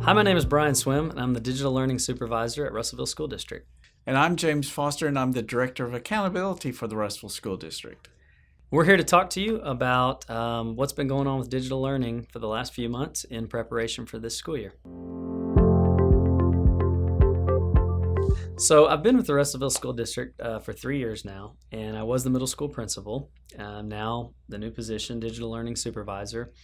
Hi, my name is Bryan Swim, and I'm the Digital Learning Supervisor at Russellville School District. And I'm James Foster, and I'm the Director of Accountability for the Russellville School District. We're here to talk to you about what's been going on with digital learning for the last few months in preparation for this school year. So I've been with the Russellville School District for 3 years now, and I was the middle school principal. Now the new position, Digital Learning Supervisor.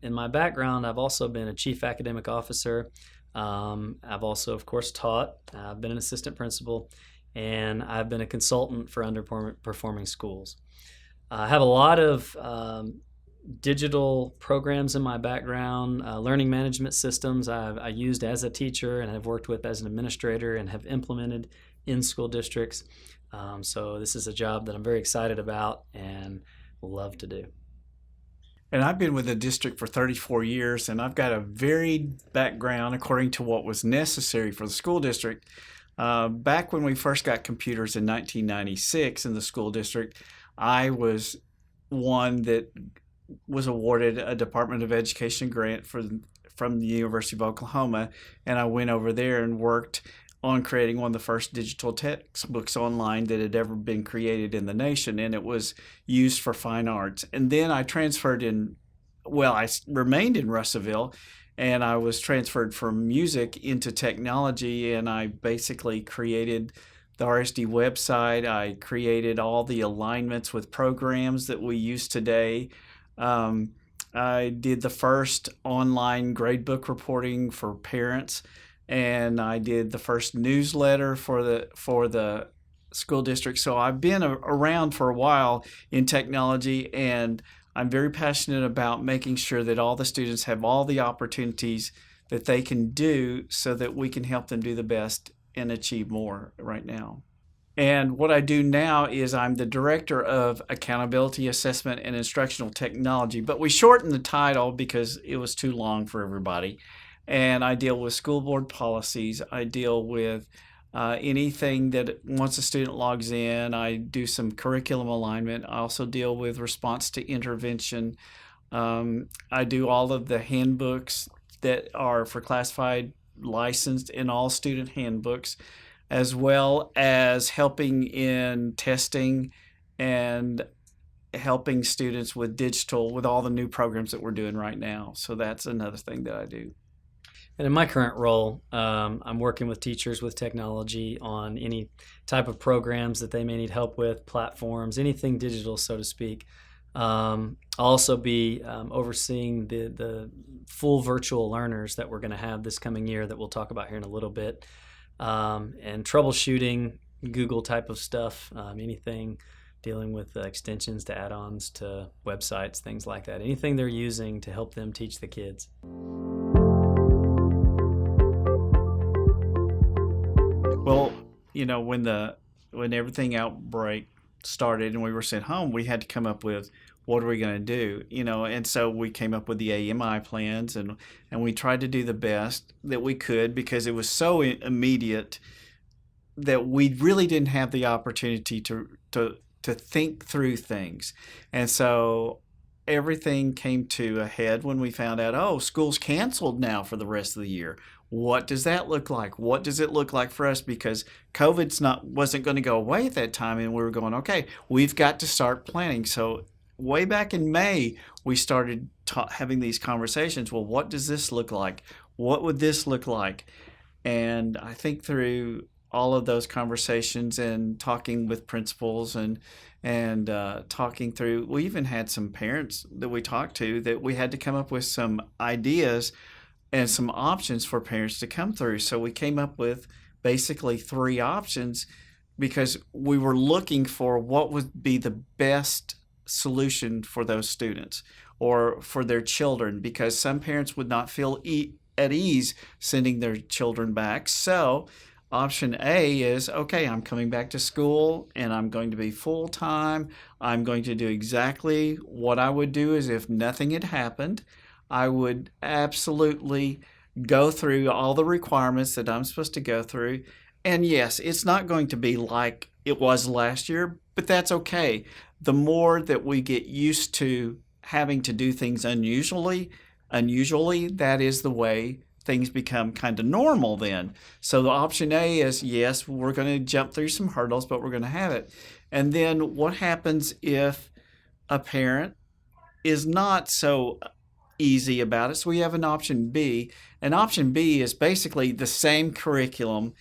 In my background, I've also been a chief academic officer. I've also, of course, taught. I've been an assistant principal, and I've been a consultant for underperforming schools. I have a lot of digital programs in my background, learning management systems I used as a teacher and have worked with as an administrator and have implemented in school districts. So this is a job that I'm very excited about and love to do. And I've been with the district for 34 years, and I've got a varied background according to what was necessary for the school district. Back when we first got computers in 1996 in the school district, I was one that was awarded a Department of Education grant from the University of Oklahoma, and I went over there and worked on creating one of the first digital textbooks online that had ever been created in the nation, and it was used for fine arts. And then I I remained in Russellville, and I was transferred from music into technology, and I basically created the RSD website. I created all the alignments with programs that we use today. I did the first online gradebook reporting for parents, and I did the first newsletter for the school district. So I've been around for a while in technology, and I'm very passionate about making sure that all the students have all the opportunities that they can do so that we can help them do the best and achieve more right now. And what I do now is I'm the Director of Accountability, Assessment, and Instructional Technology, but we shortened the title because it was too long for everybody. And I deal with school board policies. I deal with anything that once a student logs in. I do some curriculum alignment. I also deal with response to intervention. I do all of the handbooks that are for classified, licensed in all student handbooks, as well as helping in testing and helping students with digital with all the new programs that we're doing right now. So that's another thing that I do. And in my current role, I'm working with teachers with technology on any type of programs that they may need help with, platforms, anything digital, so to speak. I'll also be overseeing the full virtual learners that we're going to have this coming year that we'll talk about here in a little bit, and troubleshooting Google type of stuff, anything dealing with extensions to add-ons to websites, things like that, anything they're using to help them teach the kids. Well, when everything outbreak started and we were sent home, we had to come up with what are we going to do, and so we came up with the AMI plans, and we tried to do the best that we could because it was so immediate that we really didn't have the opportunity to think through things. And so everything came to a head when we found out, school's canceled now for the rest of the year. What does that look like? What does it look like for us? Because COVID wasn't going to go away at that time, and we were going, okay, we've got to start planning. So way back in May, we started having these conversations. Well, what does this look like? What would this look like? And I think through all of those conversations and talking with principals and talking through, we even had some parents that we talked to that we had to come up with some ideas and some options for parents to come through. So we came up with basically 3 options because we were looking for what would be the best solution for those students or for their children, because some parents would not feel at ease sending their children back. So option A is, okay, I'm coming back to school and I'm going to be full-time. I'm going to do exactly what I would do as if nothing had happened. I would absolutely go through all the requirements that I'm supposed to go through. And yes, it's not going to be like it was last year, but that's okay. The more that we get used to having to do things unusually, that is the way things become kind of normal then. So the option A is, yes, we're going to jump through some hurdles, but we're going to have it. And then what happens if a parent is not so easy about it? So we have an option B. And option B is basically the same curriculum,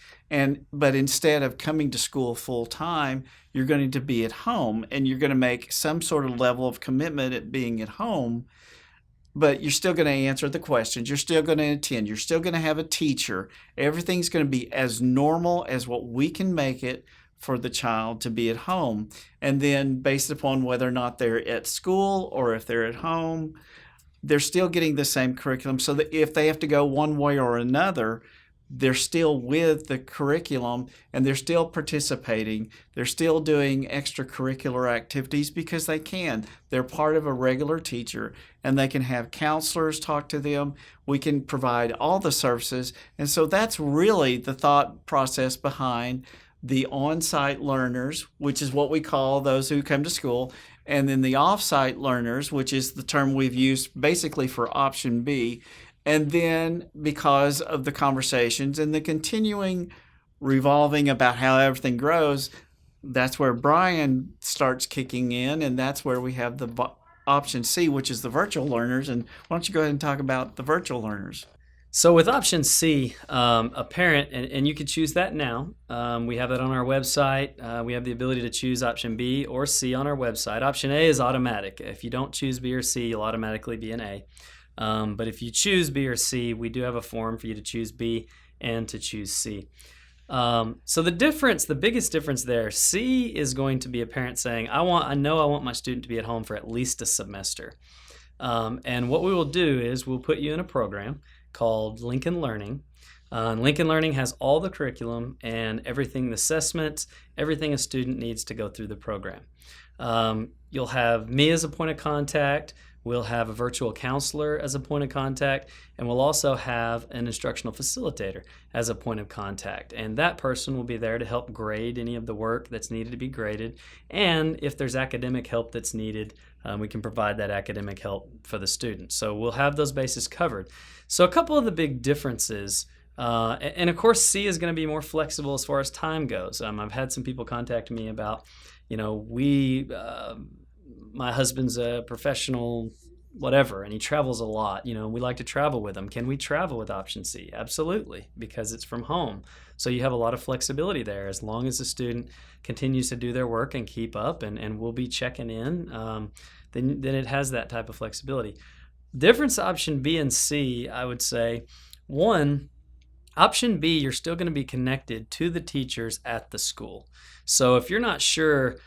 but instead of coming to school full time, you're going to be at home, and you're going to make some sort of level of commitment at being at home. But you're still going to answer the questions. You're still going to attend. You're still going to have a teacher. Everything's going to be as normal as what we can make it for the child to be at home. And then based upon whether or not they're at school or if they're at home, they're still getting the same curriculum. So that if they have to go one way or another, they're still with the curriculum and they're still participating. They're still doing extracurricular activities because they can. They're part of a regular teacher, and they can have counselors talk to them. We can provide all the services. And so that's really the thought process behind the on-site learners, which is what we call those who come to school, and then the off-site learners, which is the term we've used basically for option B. And then because of the conversations and the continuing revolving about how everything grows, that's where Bryan starts kicking in, and that's where we have the option C, which is the virtual learners. And why don't you go ahead and talk about the virtual learners? So with option C, a parent, and you can choose that now. We have it on our website. We have the ability to choose option B or C on our website. Option A is automatic. If you don't choose B or C, you'll automatically be an A. But if you choose B or C, we do have a form for you to choose B and to choose C. So the biggest difference there, C is going to be a parent saying, I know I want my student to be at home for at least a semester. And what we will do is we'll put you in a program called Lincoln Learning. Lincoln Learning has all the curriculum and everything, the assessments, everything a student needs to go through the program. You'll have me as a point of contact. We'll have a virtual counselor as a point of contact, and we'll also have an instructional facilitator as a point of contact. And that person will be there to help grade any of the work that's needed to be graded. And if there's academic help that's needed, we can provide that academic help for the student. So we'll have those bases covered. So a couple of the big differences, and of course C is going to be more flexible as far as time goes. I've had some people contact me about, my husband's a professional whatever, and he travels a lot. We like to travel with him. Can we travel with option C? Absolutely, because it's from home. So you have a lot of flexibility there as long as the student continues to do their work and keep up, and we'll be checking in, then it has that type of flexibility. Difference option B and C, I would say, one, option B, you're still going to be connected to the teachers at the school. So if you're not sure,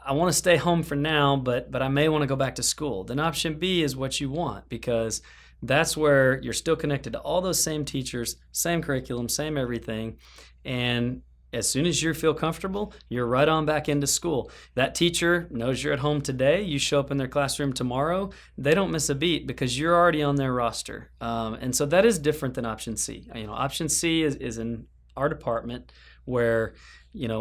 I want to stay home for now, but I may want to go back to school, then option B is what you want, because that's where you're still connected to all those same teachers, same curriculum, same everything. And as soon as you feel comfortable, you're right on back into school. That teacher knows you're at home today. You show up in their classroom tomorrow. They don't miss a beat because you're already on their roster. And so that is different than option C. Option C is in our department where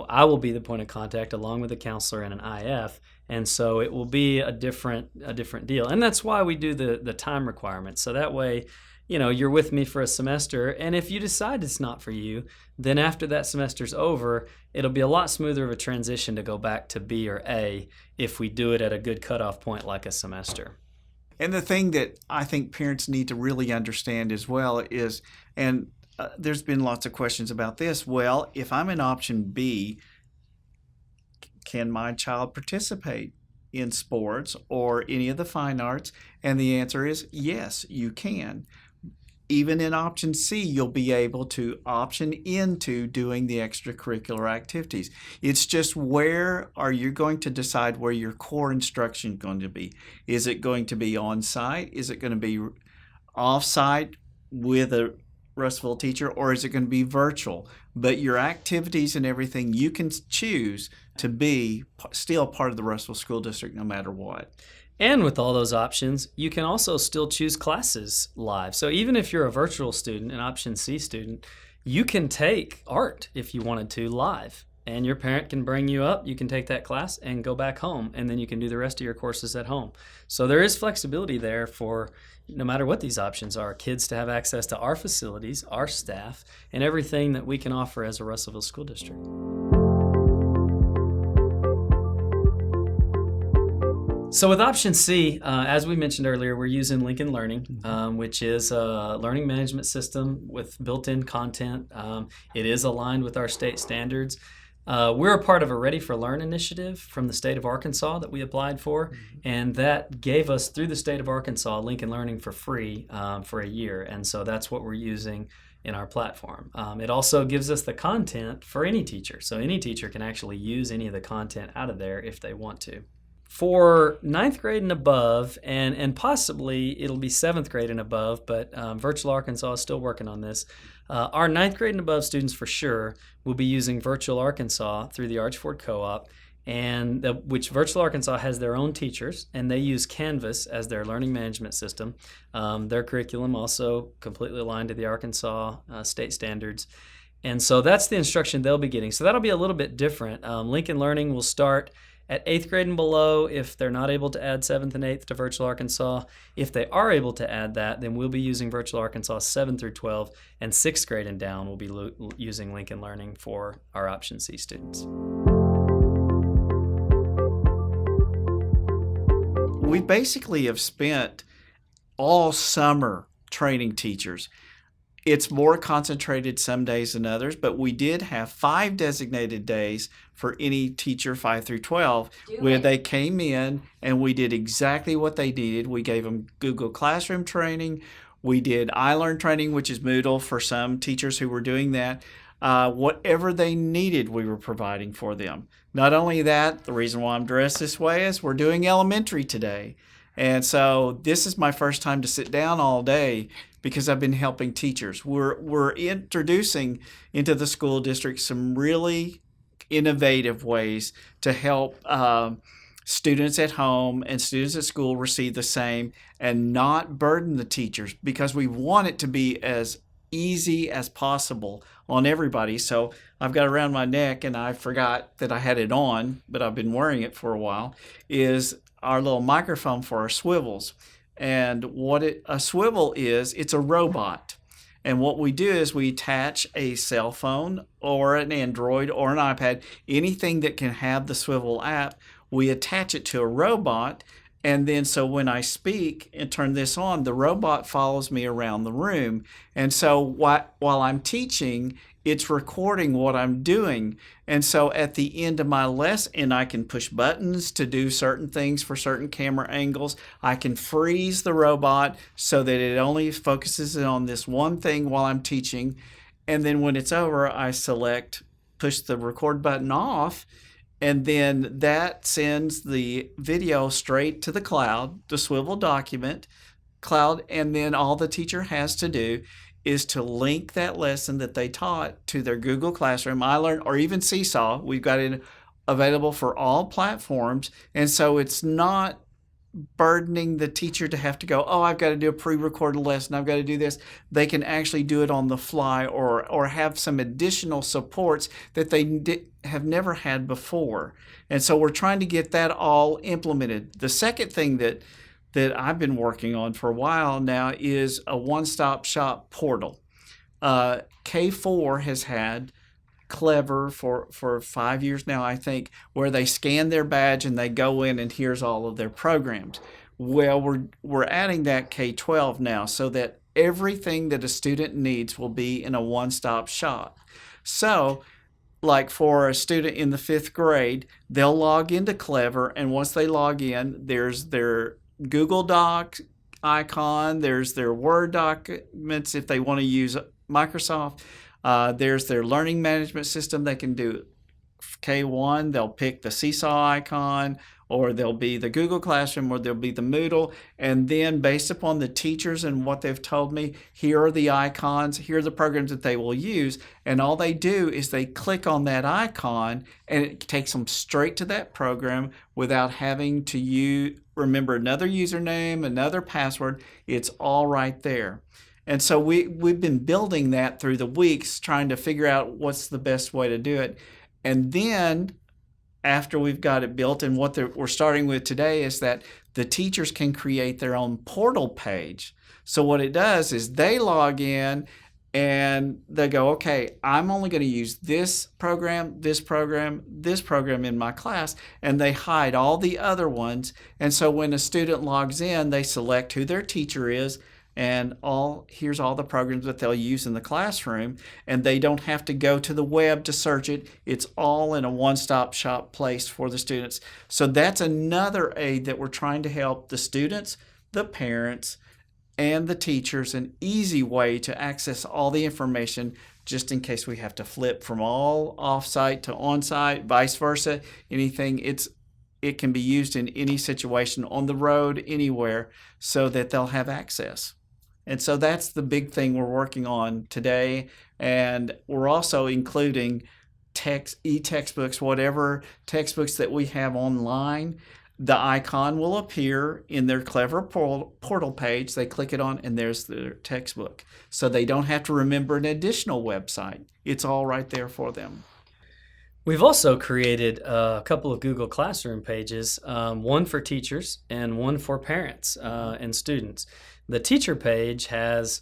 I will be the point of contact along with a counselor and an IF, and so it will be a different deal. And that's why we do the time requirement. So that way, you're with me for a semester, and if you decide it's not for you, then after that semester's over, it'll be a lot smoother of a transition to go back to B or A if we do it at a good cutoff point like a semester. And the thing that I think parents need to really understand as well is, there's been lots of questions about this. Well, if I'm in option B, can my child participate in sports or any of the fine arts? And the answer is yes, you can. Even in option C, you'll be able to option into doing the extracurricular activities. It's just where are you going to decide where your core instruction is going to be? Is it going to be on-site? Is it going to be off-site with a Russellville teacher, or is it going to be virtual? But your activities and everything, you can choose to be still part of the Russellville School District no matter what. And with all those options, you can also still choose classes live. So even if you're a virtual student, an option C student, you can take art if you wanted to live. And your parent can bring you up, you can take that class and go back home, and then you can do the rest of your courses at home. So there is flexibility there for no matter what these options are, kids to have access to our facilities, our staff, and everything that we can offer as a Russellville School District. So with option C, as we mentioned earlier, we're using Lincoln Learning, which is a learning management system with built-in content. It is aligned with our state standards. We're a part of a Ready for Learn initiative from the state of Arkansas that we applied for, and that gave us, through the state of Arkansas, Lincoln Learning for free for a year, and so that's what we're using in our platform. It also gives us the content for any teacher, so any teacher can actually use any of the content out of there if they want to. For ninth grade and above, and possibly it'll be seventh grade and above, but Virtual Arkansas is still working on this. Our ninth grade and above students for sure will be using Virtual Arkansas through the Archford Co-op, and which Virtual Arkansas has their own teachers, and they use Canvas as their learning management system. Their curriculum also completely aligned to the Arkansas state standards. And so that's the instruction they'll be getting. So that'll be a little bit different. Lincoln Learning will start at 8th grade and below if they're not able to add 7th and 8th to Virtual Arkansas. If they are able to add that, then we'll be using Virtual Arkansas 7 through 12, and 6th grade and down we'll be using Lincoln Learning for our Option C students. We basically have spent all summer training teachers. It's more concentrated some days than others, but we did have 5 designated days for any teacher 5 through 12 where they came in and we did exactly what they needed. We gave them Google Classroom training. We did iLearn training, which is Moodle for some teachers who were doing that. Whatever they needed, we were providing for them. Not only that, the reason why I'm dressed this way is we're doing elementary today. And so this is my first time to sit down all day because I've been helping teachers. We're introducing into the school district some really innovative ways to help students at home and students at school receive the same and not burden the teachers, because we want it to be as easy as possible on everybody. So I've got around my neck, and I forgot that I had it on, but I've been wearing it for a while, is our little microphone for our swivels. And what a swivel is, it's a robot. And what we do is we attach a cell phone or an Android or an iPad, anything that can have the swivel app, we attach it to a robot. And then so when I speak and turn this on, the robot follows me around the room. And so while I'm teaching, it's recording what I'm doing. And so at the end of my lesson, and I can push buttons to do certain things for certain camera angles. I can freeze the robot so that it only focuses on this one thing while I'm teaching. And then when it's over, I push the record button off. And then that sends the video straight to the cloud, the swivel document cloud. And then all the teacher has to do is to link that lesson that they taught to their Google Classroom, iLearn, or even Seesaw. We've got it available for all platforms. And so it's not burdening the teacher to have to go, oh, I've got to do a pre-recorded lesson, I've got to do this. They can actually do it on the fly or have some additional supports that they have never had before. And so we're trying to get that all implemented. The second thing that I've been working on for a while now is a one-stop shop portal. K4 has had Clever for 5 years now, I think, where they scan their badge and they go in and here's all of their programs. Well, we're adding that K12 now so that everything that a student needs will be in a one-stop shop. So, like for a student in the 5th grade, they'll log into Clever, and once they log in, there's their Google Doc icon, there's their Word documents if they want to use Microsoft. There's their learning management system. They can do K1, they'll pick the Seesaw icon, or there'll be the Google Classroom, or there'll be the Moodle. And then based upon the teachers and what they've told me, here are the icons, here are the programs that they will use. And all they do is they click on that icon and it takes them straight to that program without having to remember another username, another password. It's all right there. And so we've been building that through the weeks, trying to figure out what's the best way to do it. And then after we've got it built. And what we're starting with today is that the teachers can create their own portal page. So what it does is they log in and they go, okay, I'm only going to use this program, this program, this program in my class, and they hide all the other ones. And so when a student logs in, they select who their teacher is, and here's all the programs that they'll use in the classroom, and they don't have to go to the web to search it. It's all in a one-stop shop place for the students. So that's another aid that we're trying to help the students, the parents, and the teachers, an easy way to access all the information, just in case we have to flip from all off-site to on-site, vice versa, anything. It can be used in any situation, on the road, anywhere, so that they'll have access. And so that's the big thing we're working on today. And we're also including e-textbooks, whatever textbooks that we have online. The icon will appear in their Clever portal page. They click it on, and there's their textbook. So they don't have to remember an additional website. It's all right there for them. We've also created a couple of Google Classroom pages, one for teachers and one for parents and students. The teacher page has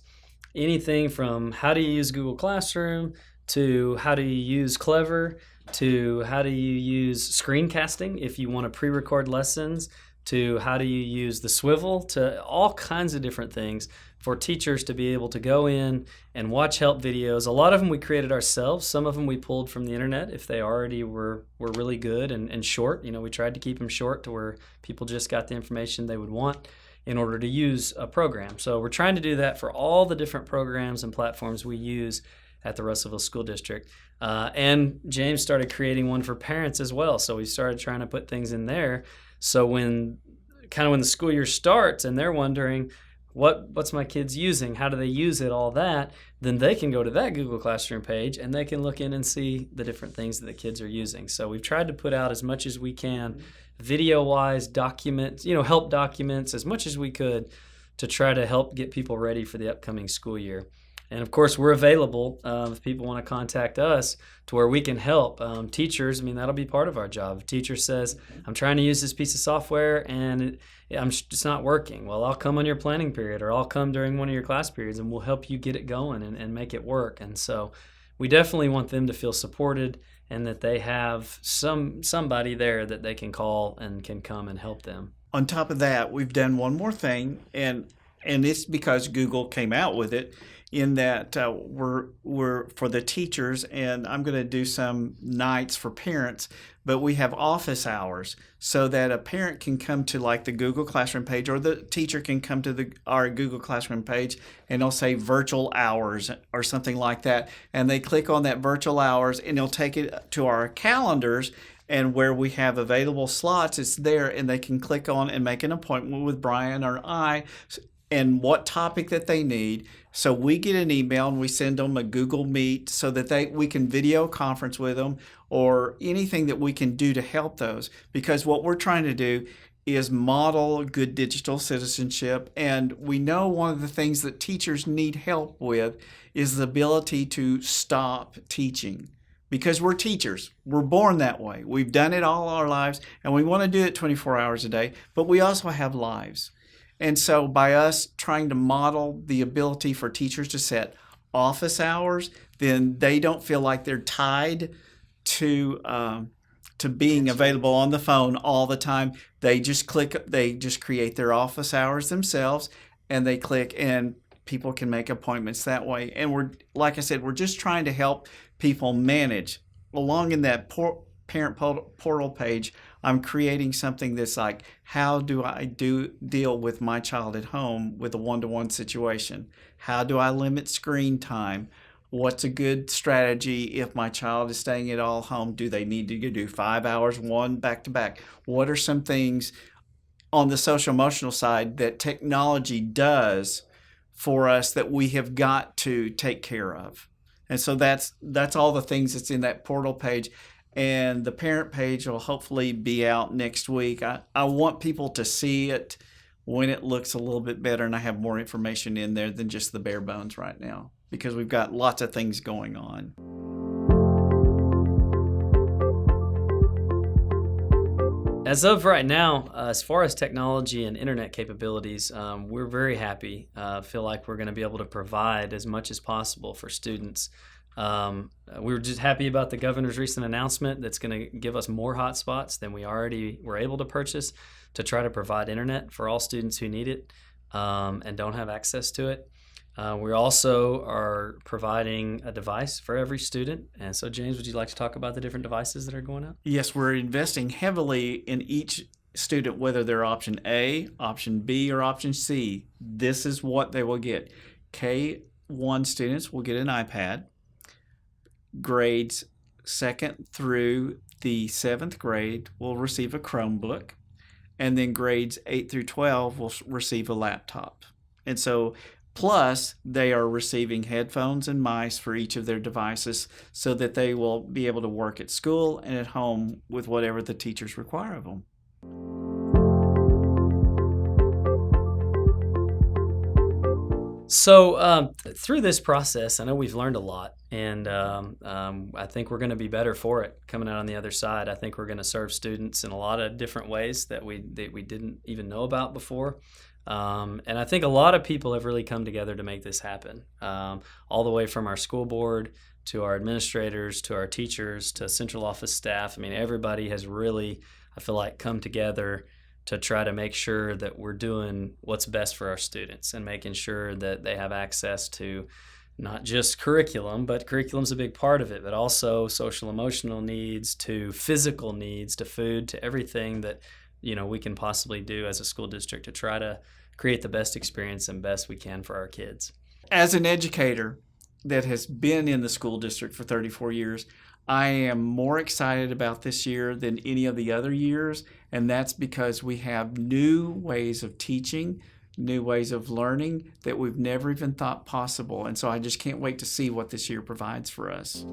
anything from how do you use Google Classroom to how do you use Clever to how do you use screencasting if you want to pre-record lessons, to how do you use the swivel, to all kinds of different things for teachers to be able to go in and watch help videos. A lot of them we created ourselves. Some of them we pulled from the internet if they already were really good and short. We tried to keep them short to where people just got the information they would want in order to use a program. So we're trying to do that for all the different programs and platforms we use at the Russellville School District. And James started creating one for parents as well. So we started trying to put things in there. So when the school year starts and they're wondering, what's my kids using? How do they use it? All that, then they can go to that Google Classroom page and they can look in and see the different things that the kids are using. So we've tried to put out as much as we can, video-wise, documents, help documents as much as we could to try to help get people ready for the upcoming school year. And of course, we're available if people want to contact us to where we can help. Teachers, that'll be part of our job. If a teacher says, I'm trying to use this piece of software and it's not working. Well, I'll come on your planning period, or I'll come during one of your class periods and we'll help you get it going and make it work. And so we definitely want them to feel supported and that they have somebody there that they can call and can come and help them. On top of that, we've done one more thing, and it's because Google came out with it, in that we're for the teachers, and I'm going to do some nights for parents, but we have office hours so that a parent can come to like the Google Classroom page, or the teacher can come to our Google Classroom page, and it'll say virtual hours or something like that, and they click on that virtual hours and it'll take it to our calendars, and where we have available slots, it's there, and they can click on and make an appointment with Bryan or I and what topic that they need. So we get an email and we send them a Google Meet so that we can video conference with them, or anything that we can do to help those. Because what we're trying to do is model good digital citizenship. And we know one of the things that teachers need help with is the ability to stop teaching. Because we're teachers. We're born that way. We've done it all our lives, and we want to do it 24 hours a day, but we also have lives. And so by us trying to model the ability for teachers to set office hours, then they don't feel like they're tied to being available on the phone all the time. They just create their office hours themselves, and they click, and people can make appointments that way. And like I said, we're just trying to help people manage. Along in that parent portal page, I'm creating something that's like, how do I deal with my child at home with a one-to-one situation? How do I limit screen time? What's a good strategy if my child is staying at all home? Do they need to do 5 hours, one back-to-back? What are some things on the social emotional side that technology does for us that we have got to take care of? And so that's all the things that's in that portal page. And the parent page will hopefully be out next week. I want people to see it when it looks a little bit better and I have more information in there than just the bare bones right now, because we've got lots of things going on. As of right now, as far as technology and internet capabilities, we're very happy. Feel like we're going to be able to provide as much as possible for students. We were just happy about the governor's recent announcement that's going to give us more hotspots than we already were able to purchase to try to provide internet for all students who need it and don't have access to it. We also are providing a device for every student. And so, James, would you like to talk about the different devices that are going out? Yes, we're investing heavily in each student, whether they're option A, option B, or option C. This is what they will get. K1 students will get an iPad. Grades 2nd through the 7th grade will receive a Chromebook. And then grades 8 through 12 will receive a laptop. And so plus, they are receiving headphones and mice for each of their devices so that they will be able to work at school and at home with whatever the teachers require of them. So through this process, I know we've learned a lot, and I think we're going to be better for it coming out on the other side. I think we're going to serve students in a lot of different ways that we didn't even know about before. And I think a lot of people have really come together to make this happen, all the way from our school board to our administrators to our teachers to central office staff. I mean, everybody has really, I feel like, come together to try to make sure that we're doing what's best for our students and making sure that they have access to not just curriculum, but curriculum's a big part of it, but also social emotional needs, to physical needs, to food, to everything that we can possibly do as a school district to try to create the best experience and best we can for our kids. As an educator that has been in the school district for 34 years, I am more excited about this year than any of the other years, and that's because we have new ways of teaching, new ways of learning that we've never even thought possible. And so I just can't wait to see what this year provides for us.